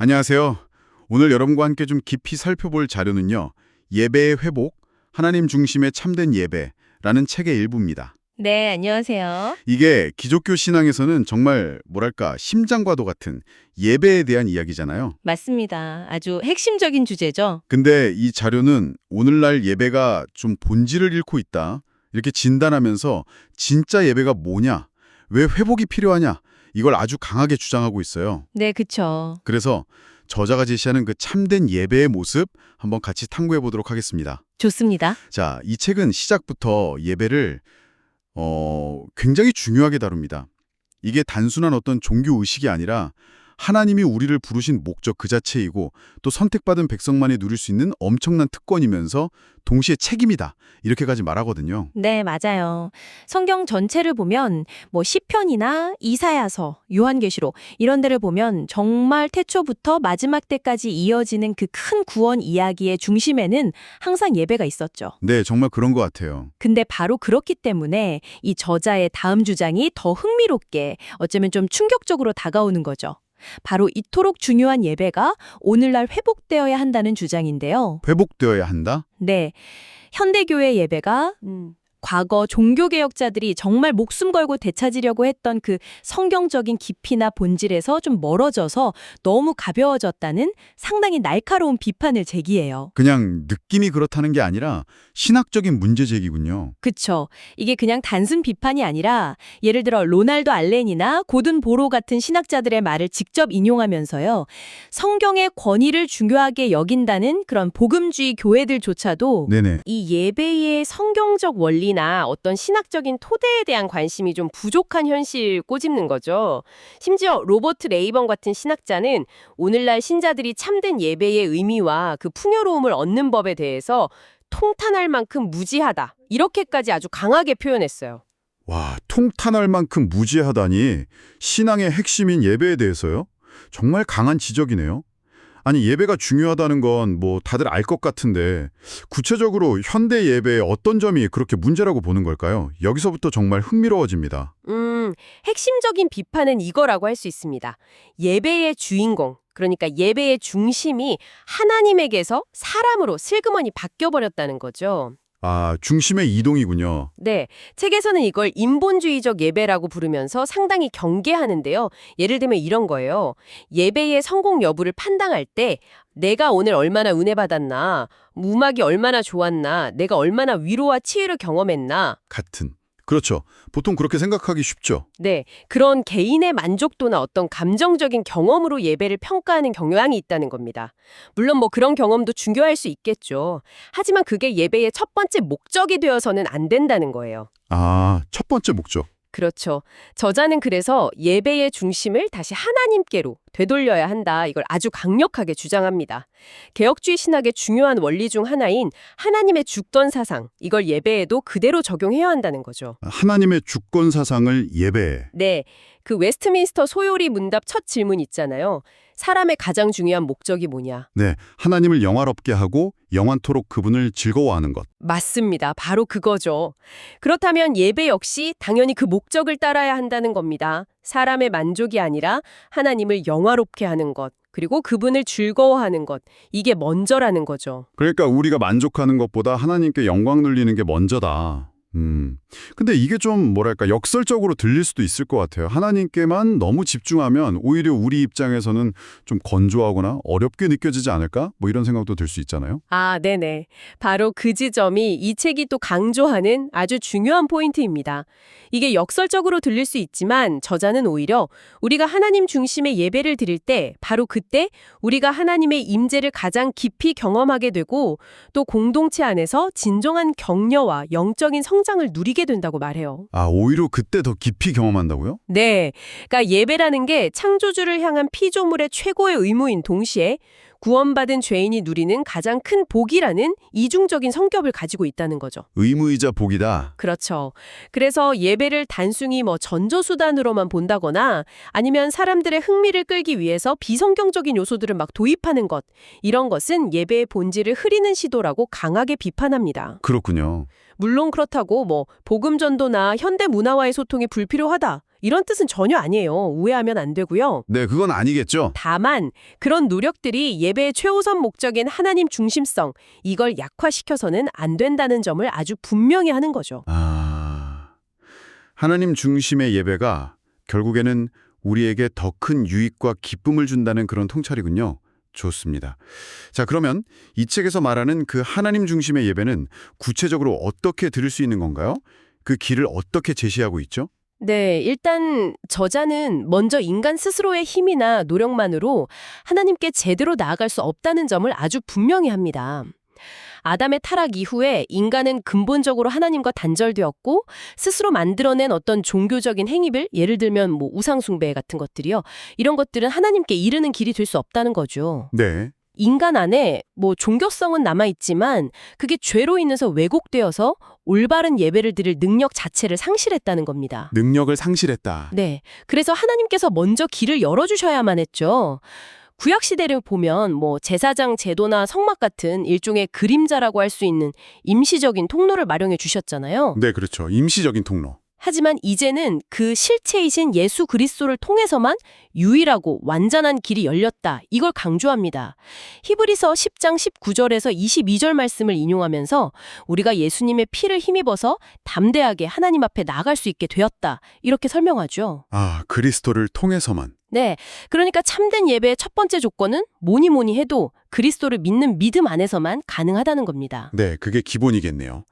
안녕하세요. 오늘 여러분과 함께 좀 깊이 살펴볼 자료는요. 예배의 회복, 하나님 중심의 참된 예배라는 책의 일부입니다. 네, 안녕하세요. 이게 기독교 신앙에서는 정말 뭐랄까 심장과도 같은 예배에 대한 이야기잖아요. 맞습니다. 아주 핵심적인 주제죠. 근데 이 자료는 오늘날 예배가 좀 본질을 잃고 있다. 이렇게 진단하면서 진짜 예배가 뭐냐, 왜 회복이 필요하냐, 이걸 아주 강하게 주장하고 있어요. 네, 그쵸. 그래서 저자가 제시하는 그 참된 예배의 모습 한번 같이 탐구해 보도록 하겠습니다. 좋습니다. 자, 이 책은 시작부터 예배를 굉장히 중요하게 다룹니다. 이게 단순한 어떤 종교 의식이 아니라 하나님이 우리를 부르신 목적 그 자체이고 또 선택받은 백성만이 누릴 수 있는 엄청난 특권이면서 동시에 책임이다. 이렇게까지 말하거든요. 네, 맞아요. 성경 전체를 보면 시편이나 이사야서, 요한계시록 이런 데를 보면 정말 태초부터 마지막 때까지 이어지는 그 큰 구원 이야기의 중심에는 항상 예배가 있었죠. 네, 정말 그런 것 같아요. 근데 바로 그렇기 때문에 이 저자의 다음 주장이 더 흥미롭게 어쩌면 좀 충격적으로 다가오는 거죠. 바로 이토록 중요한 예배가 오늘날 회복되어야 한다는 주장인데요. 회복되어야 한다? 네, 현대교회 예배가 과거 종교개혁자들이 정말 목숨 걸고 되찾으려고 했던 그 성경적인 깊이나 본질에서 좀 멀어져서 너무 가벼워졌다는 상당히 날카로운 비판을 제기해요. 그냥 느낌이 그렇다는 게 아니라 신학적인 문제 제기군요. 그쵸. 이게 그냥 단순 비판이 아니라 예를 들어 로날도 알렌이나 고든 보로 같은 신학자들의 말을 직접 인용하면서요. 성경의 권위를 중요하게 여긴다는 그런 복음주의 교회들조차도 네네. 이 예배의 성경적 원리나 어떤 신학적인 토대에 대한 관심이 좀 부족한 현실 꼬집는 거죠. 심지어 로버트 레이번 같은 신학자는 오늘날 신자들이 참된 예배의 의미와 그 풍요로움을 얻는 법에 대해서 통탄할 만큼 무지하다. 이렇게까지 아주 강하게 표현했어요. 와, 통탄할 만큼 무지하다니 신앙의 핵심인 예배에 대해서요? 정말 강한 지적이네요. 아니, 예배가 중요하다는 건 다들 알 것 같은데 구체적으로 현대 예배의 어떤 점이 그렇게 문제라고 보는 걸까요? 여기서부터 정말 흥미로워집니다. 핵심적인 비판은 이거라고 할 수 있습니다. 예배의 주인공, 그러니까 예배의 중심이 하나님에게서 사람으로 슬그머니 바뀌어버렸다는 거죠. 아, 중심의 이동이군요. 네, 책에서는 이걸 인본주의적 예배라고 부르면서 상당히 경계하는데요. 예를 들면 이런 거예요. 예배의 성공 여부를 판단할 때 내가 오늘 얼마나 은혜 받았나, 음악이 얼마나 좋았나, 내가 얼마나 위로와 치유를 경험했나. 같은. 그렇죠. 보통 그렇게 생각하기 쉽죠. 네, 그런 개인의 만족도나 어떤 감정적인 경험으로 예배를 평가하는 경향이 있다는 겁니다. 물론 그런 경험도 중요할 수 있겠죠. 하지만 그게 예배의 첫 번째 목적이 되어서는 안 된다는 거예요. 아, 첫 번째 목적. 그렇죠. 저자는 그래서 예배의 중심을 다시 하나님께로 되돌려야 한다. 이걸 아주 강력하게 주장합니다. 개혁주의 신학의 중요한 원리 중 하나인 하나님의 주권 사상, 이걸 예배에도 그대로 적용해야 한다는 거죠. 하나님의 주권 사상을 예배에. 네, 그 웨스트민스터 소요리 문답 첫 질문 있잖아요. 사람의 가장 중요한 목적이 뭐냐? 네, 하나님을 영화롭게 하고 영원토록 그분을 즐거워하는 것. 맞습니다. 바로 그거죠. 그렇다면 예배 역시 당연히 그 목적을 따라야 한다는 겁니다. 사람의 만족이 아니라 하나님을 영화롭게 하는 것, 그리고 그분을 즐거워하는 것, 이게 먼저라는 거죠. 그러니까 우리가 만족하는 것보다 하나님께 영광 돌리는 게 먼저다. 근데 이게 좀 역설적으로 들릴 수도 있을 것 같아요. 하나님께만 너무 집중하면 오히려 우리 입장에서는 좀 건조하거나 어렵게 느껴지지 않을까? 이런 생각도 들 수 있잖아요. 아, 네네. 바로 그 지점이 이 책이 또 강조하는 아주 중요한 포인트입니다. 이게 역설적으로 들릴 수 있지만 저자는 오히려 우리가 하나님 중심의 예배를 드릴 때 바로 그때 우리가 하나님의 임재를 가장 깊이 경험하게 되고 또 공동체 안에서 진정한 격려와 영적인 성장을 누리게 된다고 말해요. 아, 오히려 그때 더 깊이 경험한다고요? 네. 그러니까 예배라는 게 창조주를 향한 피조물의 최고의 의무인 동시에 구원받은 죄인이 누리는 가장 큰 복이라는 이중적인 성격을 가지고 있다는 거죠. 의무이자 복이다. 그렇죠. 그래서 예배를 단순히 전조수단으로만 본다거나 아니면 사람들의 흥미를 끌기 위해서 비성경적인 요소들을 막 도입하는 것, 이런 것은 예배의 본질을 흐리는 시도라고 강하게 비판합니다. 그렇군요. 물론 그렇다고 복음 전도나 현대 문화와의 소통이 불필요하다, 이런 뜻은 전혀 아니에요. 오해하면 안 되고요. 네, 그건 아니겠죠. 다만 그런 노력들이 예배의 최우선 목적인 하나님 중심성, 이걸 약화시켜서는 안 된다는 점을 아주 분명히 하는 거죠. 하나님 중심의 예배가 결국에는 우리에게 더 큰 유익과 기쁨을 준다는 그런 통찰이군요. 좋습니다. 자, 그러면 이 책에서 말하는 그 하나님 중심의 예배는 구체적으로 어떻게 들을 수 있는 건가요? 그 길을 어떻게 제시하고 있죠? 네, 일단 저자는 먼저 인간 스스로의 힘이나 노력만으로 하나님께 제대로 나아갈 수 없다는 점을 아주 분명히 합니다. 아담의 타락 이후에 인간은 근본적으로 하나님과 단절되었고 스스로 만들어낸 어떤 종교적인 행위들, 예를 들면 뭐 우상숭배 같은 것들이요. 이런 것들은 하나님께 이르는 길이 될 수 없다는 거죠. 네. 인간 안에 뭐 종교성은 남아있지만 그게 죄로 인해서 왜곡되어서 올바른 예배를 드릴 능력 자체를 상실했다는 겁니다. 능력을 상실했다. 네. 그래서 하나님께서 먼저 길을 열어주셔야만 했죠. 구약시대를 보면 뭐 제사장 제도나 성막 같은 일종의 그림자라고 할 수 있는 임시적인 통로를 마련해 주셨잖아요. 네, 그렇죠. 임시적인 통로. 하지만 이제는 그 실체이신 예수 그리스도를 통해서만 유일하고 완전한 길이 열렸다. 이걸 강조합니다. 히브리서 10장 19절에서 22절 말씀을 인용하면서 우리가 예수님의 피를 힘입어서 담대하게 하나님 앞에 나아갈 수 있게 되었다. 이렇게 설명하죠. 그리스도를 통해서만. 네, 그러니까 참된 예배의 첫 번째 조건은 뭐니 해도 그리스도를 믿는 믿음 안에서만 가능하다는 겁니다. 네, 그게 기본이겠네요.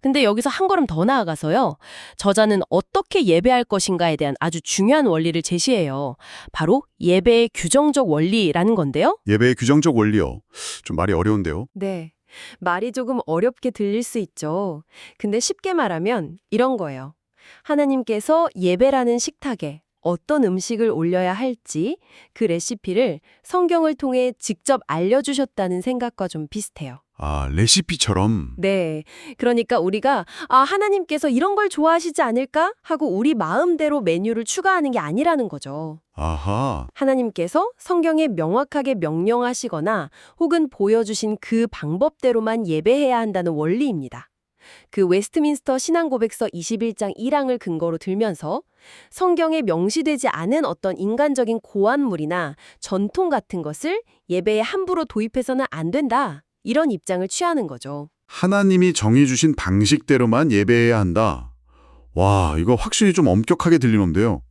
근데 여기서 한 걸음 더 나아가서요. 저자는 어떻게 예배할 것인가에 대한 아주 중요한 원리를 제시해요. 바로 예배의 규정적 원리라는 건데요. 예배의 규정적 원리요. 좀 말이 어려운데요. 네. 말이 조금 어렵게 들릴 수 있죠. 근데 쉽게 말하면 이런 거예요. 하나님께서 예배라는 식탁에 어떤 음식을 올려야 할지 그 레시피를 성경을 통해 직접 알려주셨다는 생각과 좀 비슷해요. 레시피처럼. 네. 그러니까 우리가 하나님께서 이런 걸 좋아하시지 않을까? 하고 우리 마음대로 메뉴를 추가하는 게 아니라는 거죠. 아하. 하나님께서 성경에 명확하게 명령하시거나 혹은 보여주신 그 방법대로만 예배해야 한다는 원리입니다. 그 웨스트민스터 신앙고백서 21장 1항을 근거로 들면서 성경에 명시되지 않은 어떤 인간적인 고안물이나 전통 같은 것을 예배에 함부로 도입해서는 안 된다. 이런 입장을 취하는 거죠. 하나님이 정해주신 방식대로만 예배해야 한다. 와, 이거 확실히 좀 엄격하게 들리는데요.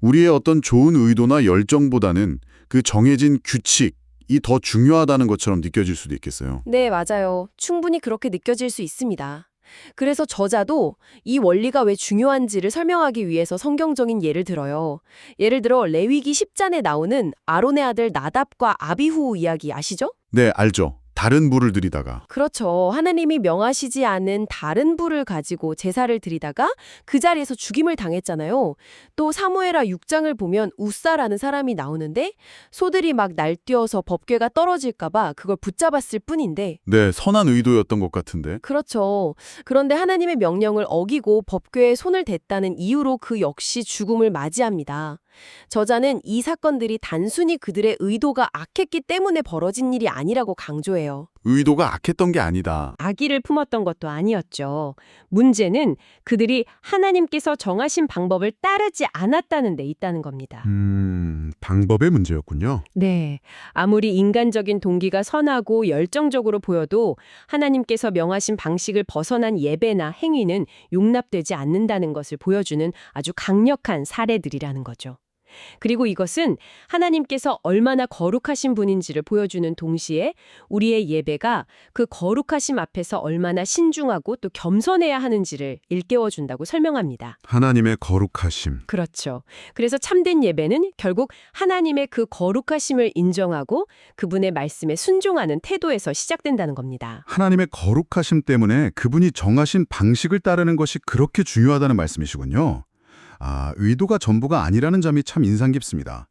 우리의 어떤 좋은 의도나 열정보다는 그 정해진 규칙이 더 중요하다는 것처럼 느껴질 수도 있겠어요. 네, 맞아요. 충분히 그렇게 느껴질 수 있습니다. 그래서 저자도 이 원리가 왜 중요한지를 설명하기 위해서 성경적인 예를 들어요. 예를 들어 레위기 10장에 나오는 아론의 아들 나답과 아비후 이야기 아시죠? 네, 알죠. 다른 불을 들이다가. 그렇죠. 하나님이 명하시지 않은 다른 불을 가지고 제사를 드리다가 그 자리에서 죽임을 당했잖아요. 또 사무엘하 6장을 보면 우사라는 사람이 나오는데 소들이 막 날뛰어서 법궤가 떨어질까 봐 그걸 붙잡았을 뿐인데 네, 선한 의도였던 것 같은데. 그렇죠. 그런데 하나님의 명령을 어기고 법궤에 손을 댔다는 이유로 그 역시 죽음을 맞이합니다. 저자는 이 사건들이 단순히 그들의 의도가 악했기 때문에 벌어진 일이 아니라고 강조해요. 의도가 악했던 게 아니다. 악의를 품었던 것도 아니었죠. 문제는 그들이 하나님께서 정하신 방법을 따르지 않았다는 데 있다는 겁니다. 방법의 문제였군요. 네. 아무리 인간적인 동기가 선하고 열정적으로 보여도 하나님께서 명하신 방식을 벗어난 예배나 행위는 용납되지 않는다는 것을 보여주는 아주 강력한 사례들이라는 거죠. 그리고 이것은 하나님께서 얼마나 거룩하신 분인지를 보여주는 동시에 우리의 예배가 그 거룩하심 앞에서 얼마나 신중하고 또 겸손해야 하는지를 일깨워준다고 설명합니다. 하나님의 거룩하심. 그렇죠. 그래서 참된 예배는 결국 하나님의 그 거룩하심을 인정하고 그분의 말씀에 순종하는 태도에서 시작된다는 겁니다. 하나님의 거룩하심 때문에 그분이 정하신 방식을 따르는 것이 그렇게 중요하다는 말씀이시군요. 의도가 전부가 아니라는 점이 참 인상 깊습니다.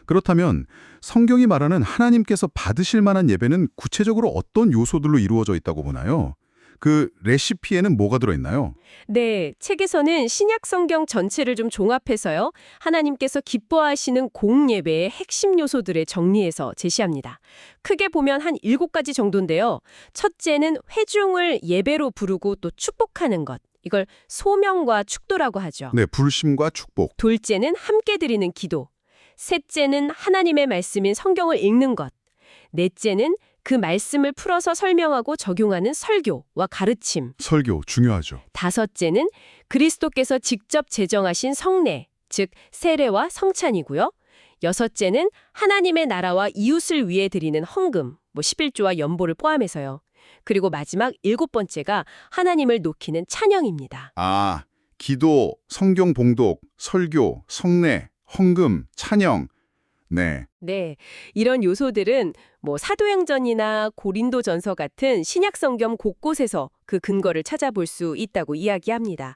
그렇다면 성경이 말하는 하나님께서 받으실 만한 예배는 구체적으로 어떤 요소들로 이루어져 있다고 보나요? 그 레시피에는 뭐가 들어있나요? 네, 책에서는 신약 성경 전체를 좀 종합해서요. 하나님께서 기뻐하시는 공예배의 핵심 요소들을 정리해서 제시합니다. 크게 보면 한 7가지 정도인데요. 첫째는 회중을 예배로 부르고 또 축복하는 것. 이걸 소명과 축도라고 하죠. 네, 불심과 축복. 둘째는 함께 드리는 기도. 셋째는 하나님의 말씀인 성경을 읽는 것. 넷째는 그 말씀을 풀어서 설명하고 적용하는 설교와 가르침. 설교 중요하죠. 다섯째는 그리스도께서 직접 제정하신 성례, 즉 세례와 성찬이고요. 여섯째는 하나님의 나라와 이웃을 위해 드리는 헌금, 11조와 연보를 포함해서요. 그리고 마지막 7번째가 하나님을 높이는 찬양입니다. 아, 기도, 성경 봉독, 설교, 성례, 헌금, 찬양. 네. 네, 이런 요소들은 사도행전이나 고린도전서 같은 신약 성경 곳곳에서 그 근거를 찾아볼 수 있다고 이야기합니다.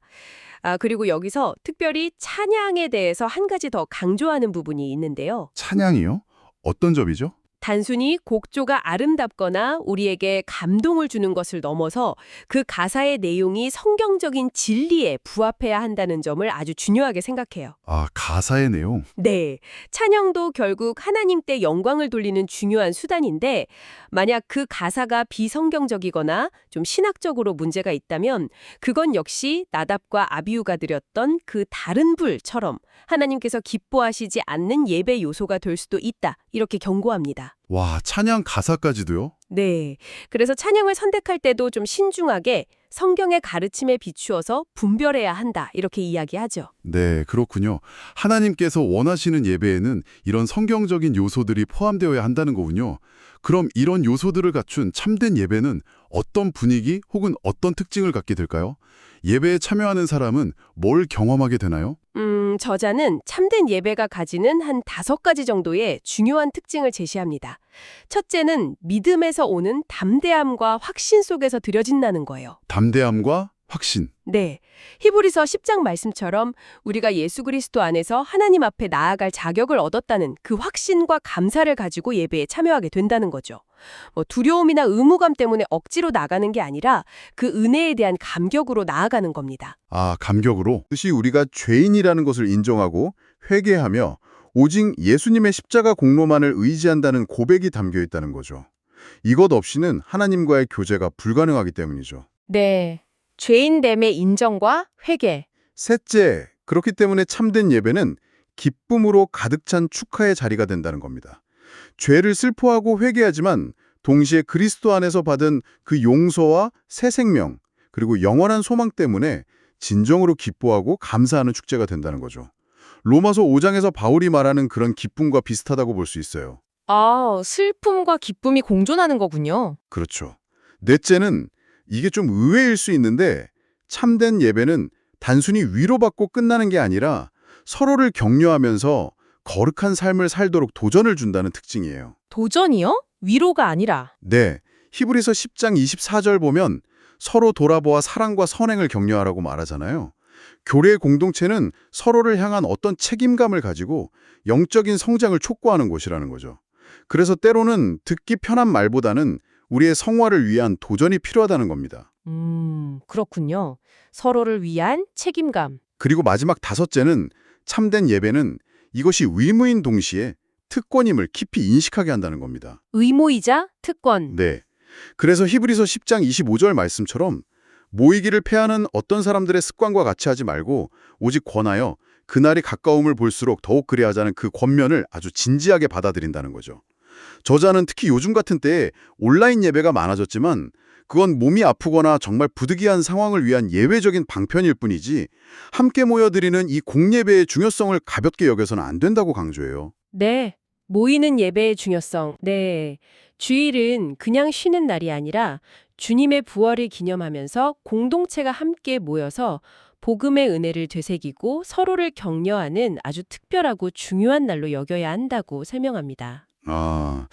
그리고 여기서 특별히 찬양에 대해서 한 가지 더 강조하는 부분이 있는데요. 찬양이요? 어떤 점이죠? 단순히 곡조가 아름답거나 우리에게 감동을 주는 것을 넘어서 그 가사의 내용이 성경적인 진리에 부합해야 한다는 점을 아주 중요하게 생각해요. 아, 가사의 내용. 네, 찬양도 결국 하나님 때 영광을 돌리는 중요한 수단인데 만약 그 가사가 비성경적이거나 좀 신학적으로 문제가 있다면 그건 역시 나답과 아비후가 드렸던 그 다른 불처럼 하나님께서 기뻐하시지 않는 예배 요소가 될 수도 있다. 이렇게 경고합니다. 와, 찬양 가사까지도요? 네, 그래서 찬양을 선택할 때도 좀 신중하게 성경의 가르침에 비추어서 분별해야 한다. 이렇게 이야기하죠. 네, 그렇군요. 하나님께서 원하시는 예배에는 이런 성경적인 요소들이 포함되어야 한다는 거군요. 그럼 이런 요소들을 갖춘 참된 예배는 어떤 분위기 혹은 어떤 특징을 갖게 될까요? 예배에 참여하는 사람은 뭘 경험하게 되나요? 저자는 참된 예배가 가지는 한 5가지 정도의 중요한 특징을 제시합니다. 첫째는 믿음에서 오는 담대함과 확신 속에서 드려진다는 거예요. 담대함과 확신. 네, 히브리서 10장 말씀처럼 우리가 예수 그리스도 안에서 하나님 앞에 나아갈 자격을 얻었다는 그 확신과 감사를 가지고 예배에 참여하게 된다는 거죠. 두려움이나 의무감 때문에 억지로 나가는 게 아니라 그 은혜에 대한 감격으로 나아가는 겁니다. 아, 감격으로. 뜻이 우리가 죄인이라는 것을 인정하고 회개하며 오직 예수님의 십자가 공로만을 의지한다는 고백이 담겨 있다는 거죠. 이것 없이는 하나님과의 교제가 불가능하기 때문이죠. 네, 죄인됨의 인정과 회개. 셋째, 그렇기 때문에 참된 예배는 기쁨으로 가득 찬 축하의 자리가 된다는 겁니다. 죄를 슬퍼하고 회개하지만 동시에 그리스도 안에서 받은 그 용서와 새 생명, 그리고 영원한 소망 때문에 진정으로 기뻐하고 감사하는 축제가 된다는 거죠. 로마서 5장에서 바울이 말하는 그런 기쁨과 비슷하다고 볼 수 있어요. 슬픔과 기쁨이 공존하는 거군요. 그렇죠. 넷째는 이게 좀 의외일 수 있는데 참된 예배는 단순히 위로받고 끝나는 게 아니라 서로를 격려하면서 거룩한 삶을 살도록 도전을 준다는 특징이에요. 도전이요? 위로가 아니라. 네, 히브리서 10장 24절 보면 서로 돌아보아 사랑과 선행을 격려하라고 말하잖아요. 교례의 공동체는 서로를 향한 어떤 책임감을 가지고 영적인 성장을 촉구하는 곳이라는 거죠. 그래서 때로는 듣기 편한 말보다는 우리의 성화를 위한 도전이 필요하다는 겁니다. 그렇군요. 서로를 위한 책임감. 그리고 마지막 5째는 참된 예배는 이것이 의무인 동시에 특권임을 깊이 인식하게 한다는 겁니다. 의무이자 특권. 네. 그래서 히브리서 10장 25절 말씀처럼 모이기를 패하는 어떤 사람들의 습관과 같이 하지 말고 오직 권하여 그날이 가까움을 볼수록 더욱 그리하자는 그 권면을 아주 진지하게 받아들인다는 거죠. 저자는 특히 요즘 같은 때에 온라인 예배가 많아졌지만 그건 몸이 아프거나 정말 부득이한 상황을 위한 예외적인 방편일 뿐이지 함께 모여드리는 이 공예배의 중요성을 가볍게 여겨서는 안 된다고 강조해요. 네. 모이는 예배의 중요성. 네. 주일은 그냥 쉬는 날이 아니라 주님의 부활을 기념하면서 공동체가 함께 모여서 복음의 은혜를 되새기고 서로를 격려하는 아주 특별하고 중요한 날로 여겨야 한다고 설명합니다. 아,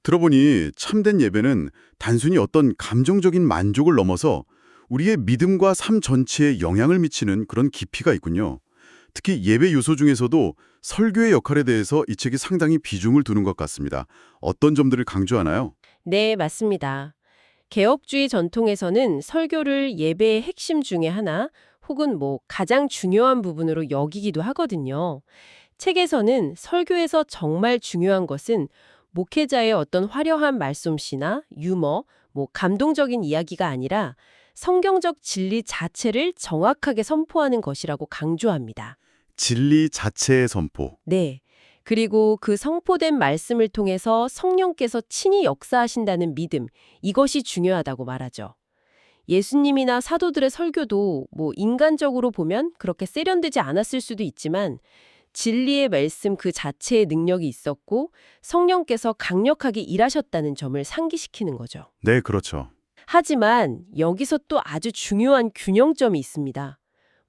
들어보니 참된 예배는 단순히 어떤 감정적인 만족을 넘어서 우리의 믿음과 삶 전체에 영향을 미치는 그런 깊이가 있군요. 특히 예배 요소 중에서도 설교의 역할에 대해서 이 책이 상당히 비중을 두는 것 같습니다. 어떤 점들을 강조하나요? 네, 맞습니다. 개혁주의 전통에서는 설교를 예배의 핵심 중에 하나 혹은 가장 중요한 부분으로 여기기도 하거든요. 책에서는 설교에서 정말 중요한 것은 목회자의 어떤 화려한 말솜씨나 유머, 감동적인 이야기가 아니라 성경적 진리 자체를 정확하게 선포하는 것이라고 강조합니다. 진리 자체의 선포. 네. 그리고 그 선포된 말씀을 통해서 성령께서 친히 역사하신다는 믿음, 이것이 중요하다고 말하죠. 예수님이나 사도들의 설교도 인간적으로 보면 그렇게 세련되지 않았을 수도 있지만 진리의 말씀 그 자체의 능력이 있었고 성령께서 강력하게 일하셨다는 점을 상기시키는 거죠. 네, 그렇죠. 하지만 여기서 또 아주 중요한 균형점이 있습니다.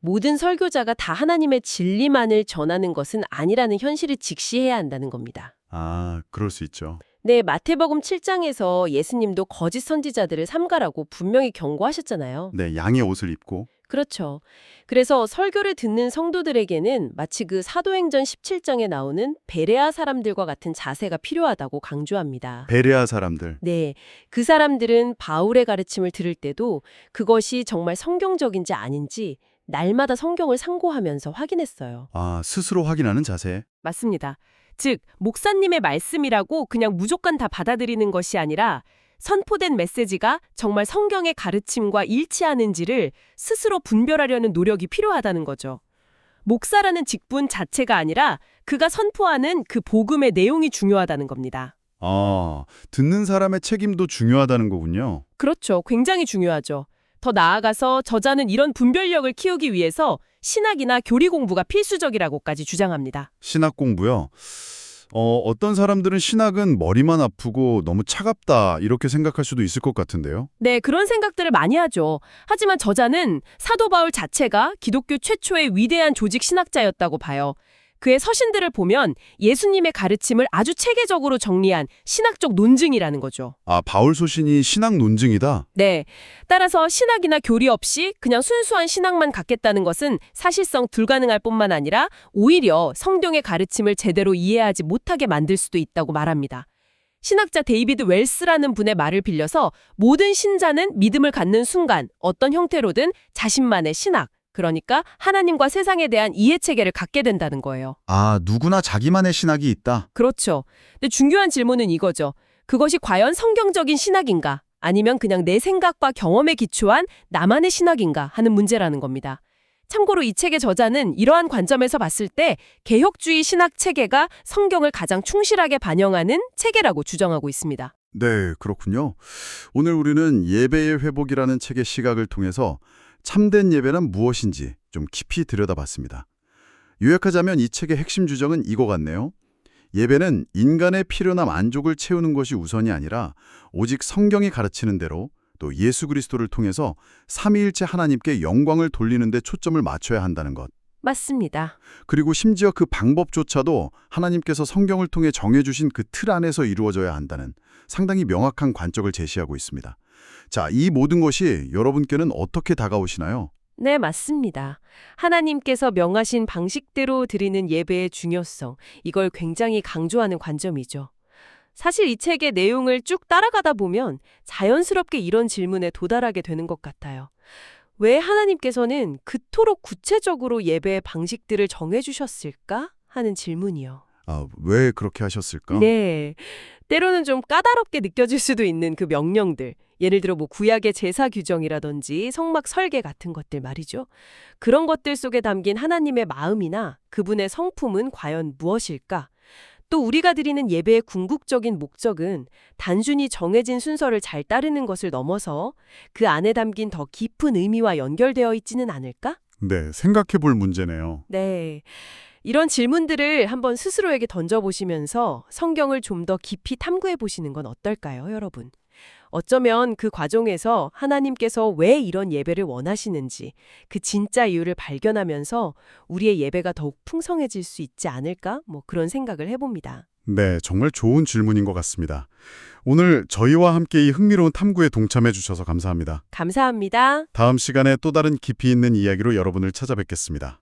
모든 설교자가 다 하나님의 진리만을 전하는 것은 아니라는 현실을 직시해야 한다는 겁니다. 아, 그럴 수 있죠. 네, 마태복음 7장에서 예수님도 거짓 선지자들을 삼가라고 분명히 경고하셨잖아요. 네, 양의 옷을 입고. 그렇죠. 그래서 설교를 듣는 성도들에게는 마치 그 사도행전 17장에 나오는 베레아 사람들과 같은 자세가 필요하다고 강조합니다. 베레아 사람들. 네, 그 사람들은 바울의 가르침을 들을 때도 그것이 정말 성경적인지 아닌지 날마다 성경을 상고하면서 확인했어요. 아, 스스로 확인하는 자세. 맞습니다. 즉, 목사님의 말씀이라고 그냥 무조건 다 받아들이는 것이 아니라 선포된 메시지가 정말 성경의 가르침과 일치하는지를 스스로 분별하려는 노력이 필요하다는 거죠. 목사라는 직분 자체가 아니라 그가 선포하는 그 복음의 내용이 중요하다는 겁니다. 아, 듣는 사람의 책임도 중요하다는 거군요. 그렇죠. 굉장히 중요하죠. 더 나아가서 저자는 이런 분별력을 키우기 위해서 신학이나 교리 공부가 필수적이라고까지 주장합니다. 신학 공부요. 어떤 사람들은 신학은 머리만 아프고 너무 차갑다 이렇게 생각할 수도 있을 것 같은데요. 네, 그런 생각들을 많이 하죠. 하지만 저자는 사도 바울 자체가 기독교 최초의 위대한 조직 신학자였다고 봐요. 그의 서신들을 보면 예수님의 가르침을 아주 체계적으로 정리한 신학적 논증이라는 거죠. 아, 바울 소신이 신학 논증이다? 네. 따라서 신학이나 교리 없이 그냥 순수한 신학만 갖겠다는 것은 사실상 불가능할 뿐만 아니라 오히려 성경의 가르침을 제대로 이해하지 못하게 만들 수도 있다고 말합니다. 신학자 데이비드 웰스라는 분의 말을 빌려서 모든 신자는 믿음을 갖는 순간 어떤 형태로든 자신만의 신학, 그러니까 하나님과 세상에 대한 이해체계를 갖게 된다는 거예요. 아, 누구나 자기만의 신학이 있다? 그렇죠. 근데 중요한 질문은 이거죠. 그것이 과연 성경적인 신학인가? 아니면 그냥 내 생각과 경험에 기초한 나만의 신학인가 하는 문제라는 겁니다. 참고로 이 책의 저자는 이러한 관점에서 봤을 때 개혁주의 신학 체계가 성경을 가장 충실하게 반영하는 체계라고 주장하고 있습니다. 네, 그렇군요. 오늘 우리는 예배의 회복이라는 책의 시각을 통해서 참된 예배란 무엇인지 좀 깊이 들여다봤습니다. 요약하자면 이 책의 핵심 주장은 이거 같네요. 예배는 인간의 필요나 만족을 채우는 것이 우선이 아니라 오직 성경이 가르치는 대로 또 예수 그리스도를 통해서 삼위일체 하나님께 영광을 돌리는 데 초점을 맞춰야 한다는 것. 맞습니다. 그리고 심지어 그 방법조차도 하나님께서 성경을 통해 정해주신 그 틀 안에서 이루어져야 한다는 상당히 명확한 관점을 제시하고 있습니다. 자, 이 모든 것이 여러분께는 어떻게 다가오시나요? 네, 맞습니다. 하나님께서 명하신 방식대로 드리는 예배의 중요성, 이걸 굉장히 강조하는 관점이죠. 사실 이 책의 내용을 쭉 따라가다 보면 자연스럽게 이런 질문에 도달하게 되는 것 같아요. 왜 하나님께서는 그토록 구체적으로 예배의 방식들을 정해주셨을까? 하는 질문이요. 아, 왜 그렇게 하셨을까? 네. 때로는 좀 까다롭게 느껴질 수도 있는 그 명령들. 예를 들어 구약의 제사 규정이라든지 성막 설계 같은 것들 말이죠. 그런 것들 속에 담긴 하나님의 마음이나 그분의 성품은 과연 무엇일까? 또 우리가 드리는 예배의 궁극적인 목적은 단순히 정해진 순서를 잘 따르는 것을 넘어서 그 안에 담긴 더 깊은 의미와 연결되어 있지는 않을까? 네, 생각해 볼 문제네요. 네. 이런 질문들을 한번 스스로에게 던져보시면서 성경을 좀 더 깊이 탐구해 보시는 건 어떨까요, 여러분? 어쩌면 그 과정에서 하나님께서 왜 이런 예배를 원하시는지 그 진짜 이유를 발견하면서 우리의 예배가 더욱 풍성해질 수 있지 않을까? 그런 생각을 해봅니다. 네, 정말 좋은 질문인 것 같습니다. 오늘 저희와 함께 이 흥미로운 탐구에 동참해 주셔서 감사합니다. 감사합니다. 다음 시간에 또 다른 깊이 있는 이야기로 여러분을 찾아뵙겠습니다.